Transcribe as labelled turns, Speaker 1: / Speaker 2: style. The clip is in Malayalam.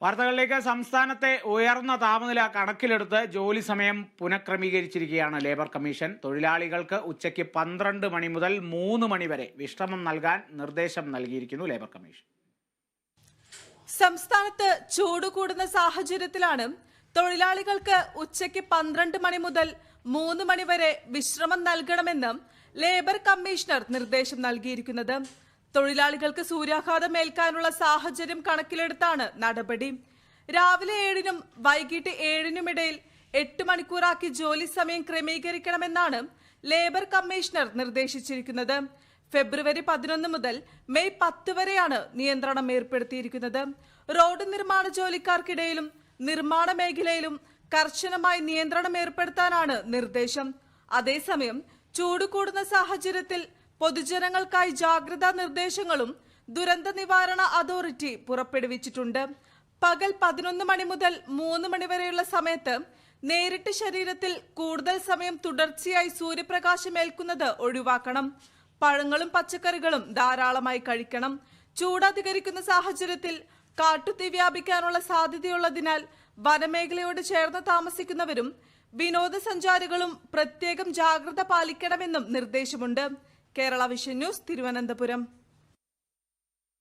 Speaker 1: വാർത്തകളിലേക്ക്. സംസ്ഥാനത്തെ ഉയർന്ന താപനില കണക്കിലെടുത്ത് ജോലി സമയം പുനഃക്രമീകരിച്ചിരിക്കുകയാണ് ലേബർ കമ്മീഷൻ. തൊഴിലാളികൾക്ക് ഉച്ചയ്ക്ക് 12 മണി മുതൽ 3 മണി വരെ വിശ്രമം നൽകാൻ നിർദ്ദേശം നൽകിയിരിക്കുന്നു ലേബർ കമ്മീഷൻ.
Speaker 2: സംസ്ഥാനത്ത് ചൂട് കൂടുന്ന സാഹചര്യത്തിലാണ് തൊഴിലാളികൾക്ക് ഉച്ചയ്ക്ക് 12 മണി മുതൽ 3 മണി വരെ വിശ്രമം നൽകണമെന്ന് ലേബർ കമ്മീഷണർ നിർദ്ദേശം നൽകിയിരിക്കുന്നത്. തൊഴിലാളികൾക്ക് സൂര്യാഘാതം ഏൽക്കാനുള്ള സാഹചര്യം കണക്കിലെടുത്താണ് നടപടി. രാവിലെ 7-നും വൈകിട്ട് 7-നും ഇടയിൽ 8 മണിക്കൂറാക്കി ജോലി സമയം ക്രമീകരിക്കണമെന്നാണ് ലേബർ കമ്മീഷണർ നിർദ്ദേശിച്ചിരിക്കുന്നത്. ഫെബ്രുവരി 11 മുതൽ മെയ് 10 വരെയാണ് നിയന്ത്രണം ഏർപ്പെടുത്തിയിരിക്കുന്നത്. റോഡ് നിർമ്മാണ ജോലിക്കാർക്കിടയിലും നിർമ്മാണ മേഖലയിലും കർശനമായി നിയന്ത്രണം ഏർപ്പെടുത്താനാണ് നിർദ്ദേശം. അതേസമയം ചൂട് കൂടുന്ന സാഹചര്യത്തിൽ പൊതുജനങ്ങൾക്കായി ജാഗ്രതാ നിർദ്ദേശങ്ങളും ദുരന്ത നിവാരണ അതോറിറ്റി പുറപ്പെടുവിച്ചിട്ടുണ്ട്. പകൽ 11 മണി മുതൽ 3 മണി വരെയുള്ള സമയത്ത് നേരിട്ട് ശരീരത്തിൽ കൂടുതൽ സമയം തുടർച്ചയായി സൂര്യപ്രകാശം ഏൽക്കുന്നത് ഒഴിവാക്കണം. പഴങ്ങളും പച്ചക്കറികളും ധാരാളമായി കഴിക്കണം. ചൂടധികരിക്കുന്ന സാഹചര്യത്തിൽ കാട്ടുതീ വ്യാപിക്കാനുള്ള സാധ്യതയുള്ളതിനാൽ വനമേഖലയോട് ചേർന്ന് താമസിക്കുന്നവരും വിനോദസഞ്ചാരികളും പ്രത്യേകം ജാഗ്രത പാലിക്കണമെന്നും നിർദ്ദേശമുണ്ട്. Kerala vision news, Thiruvananthapuram.